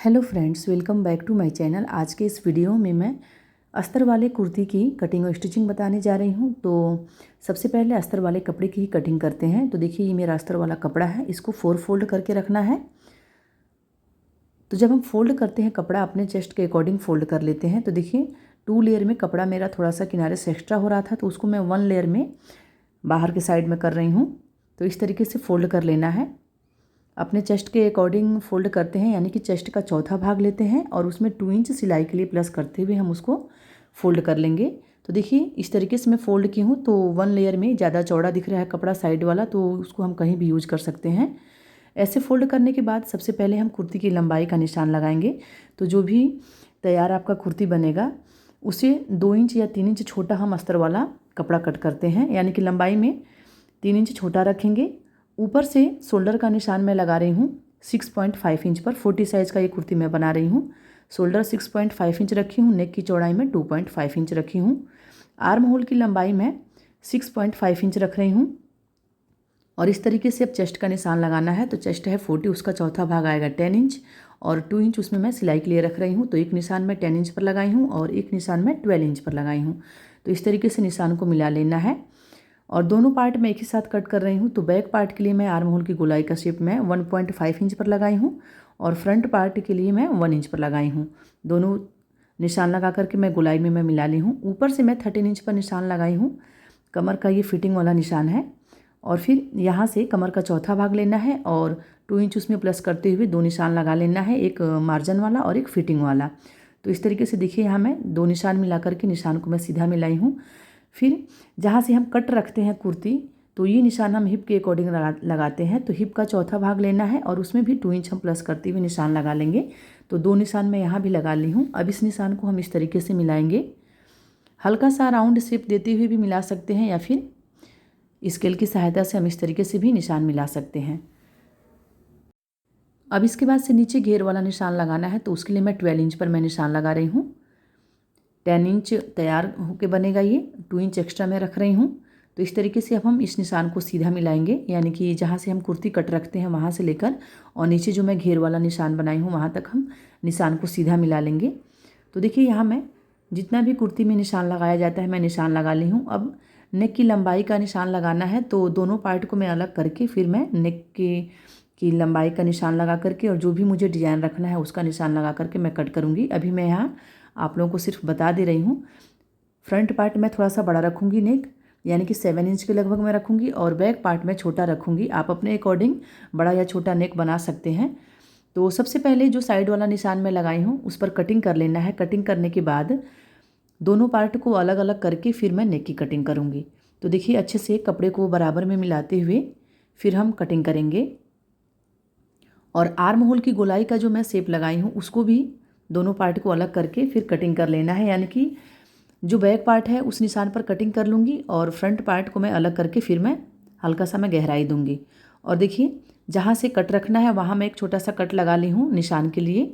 Hello friends, welcome back to my channel. आज के इस वीडियो में मैं अस्तर वाले कुर्ती की कटिंग और स्टिचिंग बताने जा रही हूँ। तो सबसे पहले अस्तर वाले कपड़े की ही कटिंग करते हैं। तो देखिए, ये मेरा अस्तर वाला कपड़ा है, इसको 4 फोल्ड करके रखना है। तो जब हम फोल्ड करते हैं कपड़ा, अपने चेस्ट के अकॉर्डिंग फोल्ड कर लेते हैं। तो देखिए, 2 लेयर में कपड़ा मेरा थोड़ा सा किनारे से एक्स्ट्रा हो रहा था, तो उसको मैं 1 लेयर में बाहर के साइड में कर रही हूँ। तो इस तरीके से फोल्ड कर लेना है। अपने चेस्ट के अकॉर्डिंग फोल्ड करते हैं, यानी कि चेस्ट का चौथा भाग लेते हैं और उसमें 2 इंच सिलाई के लिए प्लस करते हुए हम उसको फोल्ड कर लेंगे। तो देखिए, इस तरीके से मैं फोल्ड की हूँ। तो 1 लेयर में ज़्यादा चौड़ा दिख रहा है कपड़ा साइड वाला, तो उसको हम कहीं भी यूज कर सकते हैं। ऐसे फोल्ड करने के बाद सबसे पहले हम कुर्ती की लंबाई का निशान लगाएंगे। तो जो भी तैयार आपका कुर्ती बनेगा, उसे 2 इंच या 3 इंच छोटा हम अस्तर वाला कपड़ा कट करते हैं, यानी कि लंबाई में 3 इंच छोटा रखेंगे। ऊपर से शोल्डर का निशान मैं लगा रही हूँ 6.5 इंच पर। 40 साइज़ का ये कुर्ती मैं बना रही हूँ। शोल्डर 6.5 इंच रखी हूँ, नेक की चौड़ाई में 2.5 इंच रखी हूँ। आर्म होल की लंबाई मैं 6.5 इंच रख रही हूँ। और इस तरीके से अब चेस्ट का निशान लगाना है। तो चेस्ट है 40, उसका चौथा भाग आएगा 10 इंच और 2 इंच उसमें मैं सिलाई के लिए रख रही हूँ। तो एक निशान मैं 10 इंच पर लगाई हूँ और एक निशान मैं 12 इंच पर लगाई हूँ। तो इस तरीके से निशान को मिला लेना है और दोनों पार्ट में एक ही साथ कट कर रही हूँ। तो बैक पार्ट के लिए मैं आर्म होल की गोलाई का शेप मैं 1.5 इंच पर लगाई हूँ और फ्रंट पार्ट के लिए मैं 1 इंच पर लगाई हूँ। दोनों निशान लगा करके मैं गोलाई में मैं मिला ली हूँ। ऊपर से मैं 13 इंच पर निशान लगाई हूँ। कमर का ये फिटिंग वाला निशान है और फिर यहाँ से कमर का चौथा भाग लेना है और 2 इंच उसमें प्लस करते हुए 2 निशान लगा लेना है, एक मार्जिन वाला और एक फिटिंग वाला। तो इस तरीके से देखिए, यहाँ मैं 2 निशान मिला करके निशान को मैं सीधा मिलाई हूँ। फिर जहाँ से हम कट रखते हैं कुर्ती, तो ये निशान हम हिप के अकॉर्डिंग लगाते हैं। तो हिप का चौथा भाग लेना है और उसमें भी 2 इंच हम प्लस करते हुए निशान लगा लेंगे। तो 2 निशान मैं यहाँ भी लगा ली हूँ। अब इस निशान को हम इस तरीके से मिलाएंगे। हल्का सा राउंड शेप देते हुए भी मिला सकते हैं या फिर स्केल की सहायता से हम इस तरीके से भी निशान मिला सकते हैं। अब इसके बाद से नीचे घेर वाला निशान लगाना है। तो उसके लिए मैं 12 इंच पर मैं निशान लगा रही हूँ। 10 इंच तैयार होके बनेगा ये, 2 इंच एक्स्ट्रा मैं रख रही हूँ। तो इस तरीके से अब हम इस निशान को सीधा मिलाएंगे, यानी कि जहाँ से हम कुर्ती कट रखते हैं वहाँ से लेकर और नीचे जो मैं घेर वाला निशान बनाई हूँ वहाँ तक हम निशान को सीधा मिला लेंगे। तो देखिए, यहाँ मैं जितना भी कुर्ती में निशान लगाया जाता है मैं निशान लगा ली हूँ। अब नेक की लंबाई का निशान लगाना है। तो दोनों पार्ट को मैं अलग करके फिर मैं नेक की लंबाई का निशान लगा करके और जो भी मुझे डिज़ाइन रखना है उसका निशान लगा करके मैं कट करूँगी। अभी मैं यहाँ आप लोगों को सिर्फ बता दे रही हूँ। फ्रंट पार्ट मैं थोड़ा सा बड़ा रखूँगी नेक, यानी कि 7 इंच के लगभग मैं रखूँगी और बैक पार्ट में छोटा रखूँगी। आप अपने अकॉर्डिंग बड़ा या छोटा नेक बना सकते हैं। तो सबसे पहले जो साइड वाला निशान मैं लगाई हूँ उस पर कटिंग कर लेना है। कटिंग करने के बाद दोनों पार्ट को अलग अलग करके फिर मैं नेक की कटिंग करूँगी। तो देखिए, अच्छे से कपड़े को बराबर में मिलाते हुए फिर हम कटिंग करेंगे। और आर्म होल की गोलाई का जो मैं शेप लगाई हूँ उसको भी दोनों पार्ट को अलग करके फिर कटिंग कर लेना है, यानी कि जो बैक पार्ट है उस निशान पर कटिंग कर लूँगी और फ्रंट पार्ट को मैं अलग करके फिर मैं हल्का सा मैं गहराई दूँगी। और देखिए, जहाँ से कट रखना है वहाँ मैं एक छोटा सा कट लगा ली हूँ निशान के लिए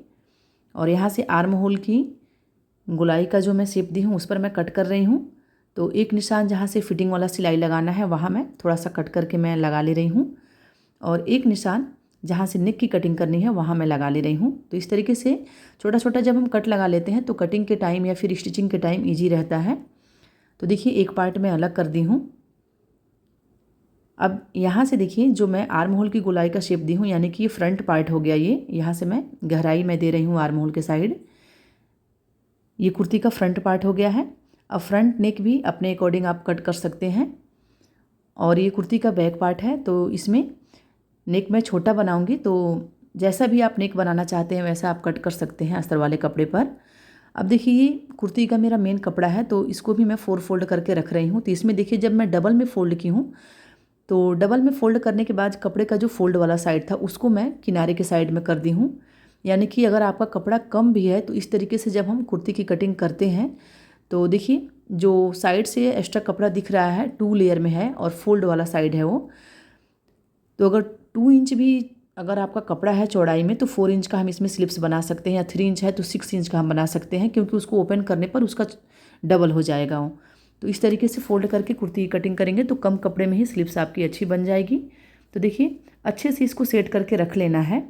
और यहाँ से आर्म होल की गोलाई का जो मैं शेप दी हूँ उस पर मैं कट कर रही हूँ। तो एक निशान जहाँ से फिटिंग वाला सिलाई लगाना है वहाँ मैं थोड़ा सा कट करके मैं लगा ले रही हूँ और एक निशान जहाँ से नेक की कटिंग करनी है वहाँ मैं लगा ले रही हूँ। तो इस तरीके से छोटा छोटा जब हम कट लगा लेते हैं तो कटिंग के टाइम या फिर स्टिचिंग के टाइम ईजी रहता है। तो देखिए, एक पार्ट मैं अलग कर दी हूँ। अब यहाँ से देखिए, जो मैं आर्म होल की गोलाई का शेप दी हूँ, यानी कि ये फ्रंट पार्ट हो गया। ये यहाँ से मैं गहराई में दे रही हूँ आर्म होल के साइड। ये कुर्ती का फ्रंट पार्ट हो गया है। अब फ्रंट नेक भी अपने अकॉर्डिंग आप कट कर सकते हैं। और ये कुर्ती का बैक पार्ट है, तो इसमें नेक मैं छोटा बनाऊंगी। तो जैसा भी आप नेक बनाना चाहते हैं वैसा आप कट कर सकते हैं अस्तर वाले कपड़े पर। अब देखिए, ये कुर्ती का मेरा मेन कपड़ा है तो इसको भी मैं 4 फोल्ड करके रख रही हूँ। तो इसमें देखिए, जब मैं डबल में फ़ोल्ड की हूँ तो डबल में फ़ोल्ड करने के बाद कपड़े का जो फोल्ड वाला साइड था उसको मैं किनारे के साइड में कर दी हूँ। यानी कि अगर आपका कपड़ा कम भी है तो इस तरीके से जब हम कुर्ती की कटिंग करते हैं तो देखिए, जो साइड से एक्स्ट्रा कपड़ा दिख रहा है 2 लेयर में है और फोल्ड वाला साइड है वो। तो अगर 2 इंच भी अगर आपका कपड़ा है चौड़ाई में तो 4 इंच का हम इसमें स्लिप्स बना सकते हैं, या 3 इंच है तो 6 इंच का हम बना सकते हैं, क्योंकि उसको ओपन करने पर उसका डबल हो जाएगा वो। तो इस तरीके से फोल्ड करके कुर्ती की कटिंग करेंगे तो कम कपड़े में ही स्लिप्स आपकी अच्छी बन जाएगी। तो देखिए, अच्छे से इसको सेट करके रख लेना है।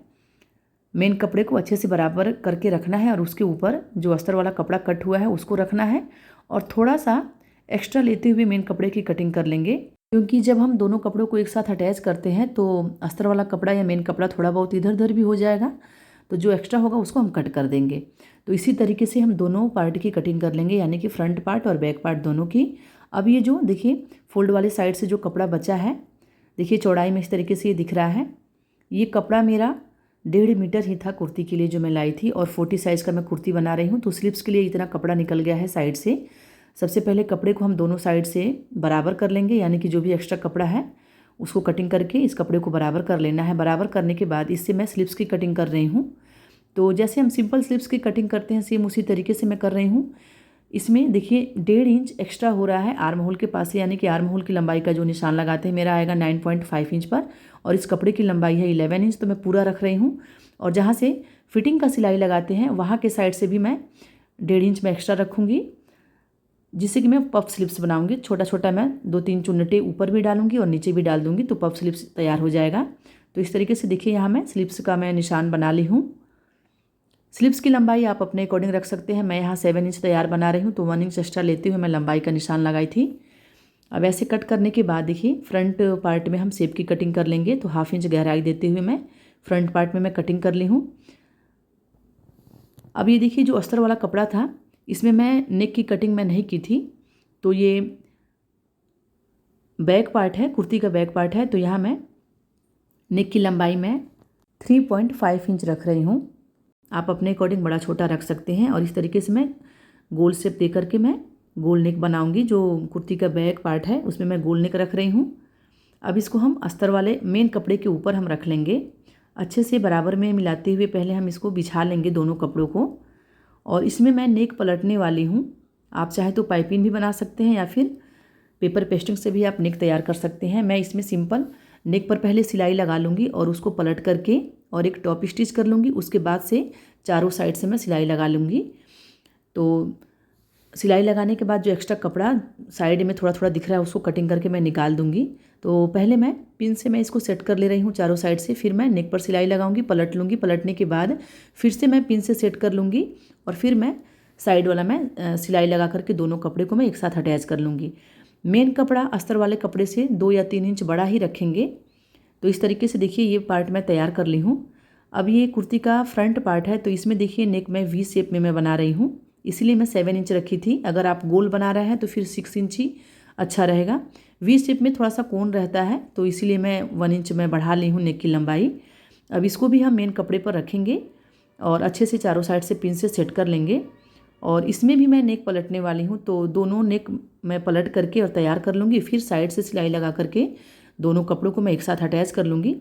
मेन कपड़े को अच्छे से बराबर करके रखना है और उसके ऊपर जो अस्तर वाला कपड़ा कट हुआ है उसको रखना है और थोड़ा सा एक्स्ट्रा लेते हुए मेन कपड़े की कटिंग कर लेंगे, क्योंकि जब हम दोनों कपड़ों को एक साथ अटैच करते हैं तो अस्तर वाला कपड़ा या मेन कपड़ा थोड़ा बहुत इधर उधर भी हो जाएगा, तो जो एक्स्ट्रा होगा उसको हम कट कर देंगे। तो इसी तरीके से हम दोनों पार्ट की कटिंग कर लेंगे, यानी कि फ्रंट पार्ट और बैक पार्ट दोनों की। अब ये जो देखिए फोल्ड वाले साइड से जो कपड़ा बचा है, देखिए चौड़ाई में इस तरीके से ये दिख रहा है। ये कपड़ा मेरा 1.5 मीटर ही था कुर्ती के लिए जो मैं लाई थी, और 40 साइज़ का मैं कुर्ती बना रही हूँ, तो स्लीव्स के लिए इतना कपड़ा निकल गया है साइड से। सबसे पहले कपड़े को हम दोनों साइड से बराबर कर लेंगे, यानी कि जो भी एक्स्ट्रा कपड़ा है उसको कटिंग करके इस कपड़े को बराबर कर लेना है। बराबर करने के बाद इससे मैं स्लीव्स की कटिंग कर रही हूँ। तो जैसे हम सिंपल स्लीव्स की कटिंग करते हैं सेम उसी तरीके से मैं कर रही हूँ। इसमें देखिए 1.5 इंच एक्स्ट्रा हो रहा है आर्म होल के पास से, यानी कि आर्म होल की लंबाई का जो निशान लगाते हैं मेरा आएगा 9.5 इंच पर, और इस कपड़े की लंबाई है 11 इंच, तो मैं पूरा रख रही हूँ। और जहाँ से फिटिंग का सिलाई लगाते हैं वहाँ के साइड से भी मैं 1.5 इंच में एक्स्ट्रा रखूँगी, जिससे कि मैं पफ स्लीव्स बनाऊँगी। छोटा छोटा मैं 2-3 चुन्नटे ऊपर भी डालूँगी और नीचे भी डाल दूँगी, तो पफ स्लीव्स तैयार हो जाएगा। तो इस तरीके से देखिए यहाँ मैं स्लीव्स का मैं निशान बना ली हूँ। स्लीव्स की लंबाई आप अपने अकॉर्डिंग रख सकते हैं। मैं यहाँ 7 इंच तैयार बना रही हूँ, तो 1 इंच एक्स्ट्रा लेते हुए मैं लंबाई का निशान लगाई थी। अब ऐसे कट करने के बाद देखिए फ्रंट पार्ट में हम शेप की कटिंग कर लेंगे, तो 1/2 इंच गहराई देते हुए मैं फ्रंट पार्ट में मैं कटिंग कर ली हूँ। अब ये देखिए जो अस्तर वाला कपड़ा था इसमें मैं नेक की कटिंग मैं नहीं की थी, तो ये बैक पार्ट है, कुर्ती का बैक पार्ट है, तो यहाँ मैं नेक की लंबाई में 3.5 इंच रख रही हूँ। आप अपने अकॉर्डिंग बड़ा छोटा रख सकते हैं। और इस तरीके से मैं गोल शेप दे करके मैं गोल नेक बनाऊंगी। जो कुर्ती का बैक पार्ट है उसमें मैं गोल नेक रख रही हूँ। अब इसको हम अस्तर वाले मेन कपड़े के ऊपर हम रख लेंगे, अच्छे से बराबर में मिलाते हुए पहले हम इसको बिछा लेंगे दोनों कपड़ों को। और इसमें मैं नेक पलटने वाली हूँ। आप चाहे तो पाइपिंग भी बना सकते हैं या फिर पेपर पेस्टिंग से भी आप नेक तैयार कर सकते हैं। मैं इसमें सिंपल नेक पर पहले सिलाई लगा लूँगी और उसको पलट करके और एक टॉप स्टिच कर लूँगी। उसके बाद से चारों साइड से मैं सिलाई लगा लूँगी। तो सिलाई लगाने के बाद जो एक्स्ट्रा कपड़ा साइड में थोड़ा थोड़ा दिख रहा है उसको कटिंग करके मैं निकाल दूँगी। तो पहले मैं पिन से मैं इसको सेट कर ले रही हूँ चारों साइड से, फिर मैं नेक पर सिलाई लगाऊंगी, पलट लूँगी। पलटने के बाद फिर से मैं पिन से सेट कर लूँगी और फिर मैं साइड वाला मैं सिलाई लगा करके दोनों कपड़े को मैं एक साथ अटैच कर लूँगी। मेन कपड़ा अस्तर वाले कपड़े से 2 या 3 इंच बड़ा ही रखेंगे। तो इस तरीके से देखिए ये पार्ट मैं तैयार कर ली हूँ। अब ये कुर्ती का फ्रंट पार्ट है, तो इसमें देखिए नेक मैं वी शेप में मैं बना रही हूँ, इसलिए मैं 7 इंच रखी थी। अगर आप गोल बना रहे हैं तो फिर 6 इंच ही अच्छा रहेगा। वी शेप में थोड़ा सा कोण रहता है, तो इसीलिए मैं 1 इंच में बढ़ा ली हूँ नेक की लंबाई। अब इसको भी हम मेन कपड़े पर रखेंगे और अच्छे से चारों साइड से पिन से सेट कर लेंगे। और इसमें भी मैं नेक पलटने वाली हूँ, तो दोनों नेक मैं पलट करके और तैयार कर लूँगी। फिर साइड से सिलाई लगा करके दोनों कपड़ों को मैं एक साथ अटैच कर लूँगी।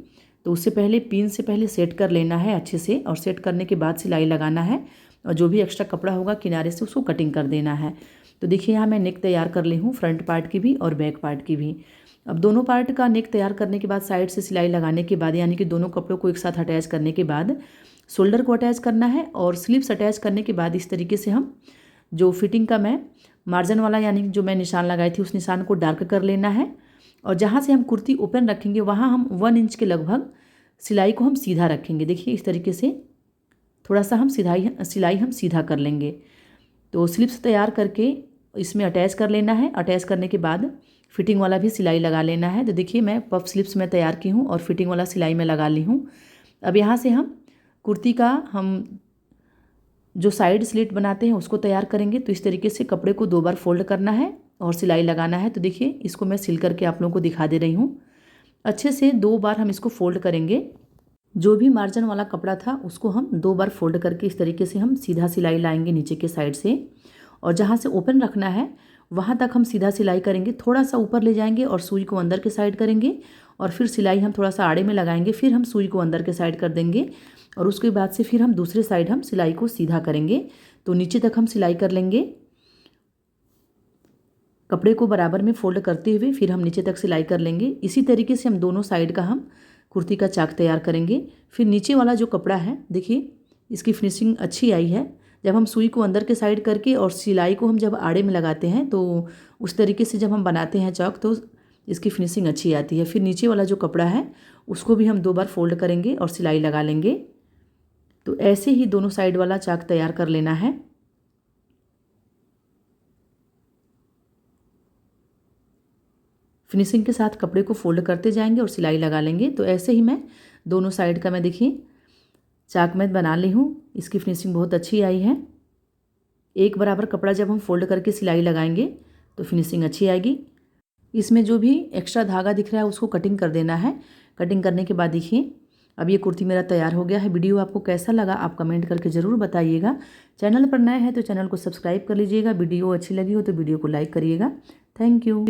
तो उससे पहले पिन से पहले सेट कर लेना है अच्छे से, और सेट करने के बाद सिलाई लगाना है और जो भी एक्स्ट्रा कपड़ा होगा किनारे से उसको कटिंग कर देना है। तो देखिए यहाँ मैं नेक तैयार कर ली हूँ, फ्रंट पार्ट की भी और बैक पार्ट की भी। अब दोनों पार्ट का नेक तैयार करने के बाद साइड से सिलाई लगाने के बाद, यानी कि दोनों कपड़ों को एक साथ अटैच करने के बाद शोल्डर को अटैच करना है। और स्लीव्स अटैच करने के बाद इस तरीके से हम जो फिटिंग का मैं मार्जिन वाला यानी जो मैं निशान लगाई थी उस निशान को डार्क कर लेना है। और जहाँ से हम कुर्ती ओपन रखेंगे वहाँ हम 1 इंच के लगभग सिलाई को हम सीधा रखेंगे। देखिए इस तरीके से थोड़ा सा हम सिलाई हम सीधा कर लेंगे। तो स्लीव्स तैयार करके इसमें अटैच कर लेना है। अटैच करने के बाद फिटिंग वाला भी सिलाई लगा लेना है। तो देखिए मैं पफ स्लीव्स में तैयार की हूँ और फिटिंग वाला सिलाई में लगा ली हूँ। अब यहाँ से हम कुर्ती का हम जो साइड स्लिट बनाते हैं उसको तैयार करेंगे। तो इस तरीके से कपड़े को 2 बार फोल्ड करना है और सिलाई लगाना है। तो देखिए इसको मैं सिल करके आप लोगों को दिखा दे रही हूँ। अच्छे से 2 बार हम इसको फोल्ड करेंगे। जो भी मार्जिन वाला कपड़ा था उसको हम 2 बार फोल्ड करके इस तरीके से हम सीधा सिलाई लाएंगे नीचे के साइड से, और जहाँ से ओपन रखना है वहाँ तक हम सीधा सिलाई करेंगे। थोड़ा सा ऊपर ले जाएंगे और सुई को अंदर के साइड करेंगे, और फिर सिलाई हम थोड़ा सा आड़े में लगाएंगे। फिर हम सुई को अंदर के साइड कर देंगे और उसके बाद से फिर हम दूसरे साइड हम सिलाई को सीधा करेंगे। तो नीचे तक हम सिलाई कर लेंगे। कपड़े को बराबर में फोल्ड करते हुए फिर हम नीचे तक सिलाई कर लेंगे। इसी तरीके से हम दोनों साइड का हम कुर्ती का चाक तैयार करेंगे। फिर नीचे वाला जो कपड़ा है देखिए इसकी फिनिशिंग अच्छी आई है। जब हम सुई को अंदर के साइड करके और सिलाई को हम जब आड़े में लगाते हैं तो उस तरीके से जब हम बनाते हैं चाक तो इसकी फिनिशिंग अच्छी आती है। फिर नीचे वाला जो कपड़ा है उसको भी हम 2 बार फोल्ड करेंगे और सिलाई लगा लेंगे। तो ऐसे ही दोनों साइड वाला चाक तैयार कर लेना है। फिनिशिंग के साथ कपड़े को फोल्ड करते जाएंगे और सिलाई लगा लेंगे। तो ऐसे ही मैं दोनों साइड का मैं देखिए चाक में बना ली हूँ। इसकी फिनिशिंग बहुत अच्छी आई है। एक बराबर कपड़ा जब हम फोल्ड करके सिलाई लगाएंगे तो फिनिशिंग अच्छी आएगी। इसमें जो भी एक्स्ट्रा धागा दिख रहा है उसको कटिंग कर देना है। कटिंग करने के बाद देखिए अब ये कुर्ती मेरा तैयार हो गया है। वीडियो आपको कैसा लगा आप कमेंट करके ज़रूर बताइएगा। चैनल पर नए हैं तो चैनल को सब्सक्राइब कर लीजिएगा। वीडियो अच्छी लगी हो तो वीडियो को लाइक करिएगा। Thank you.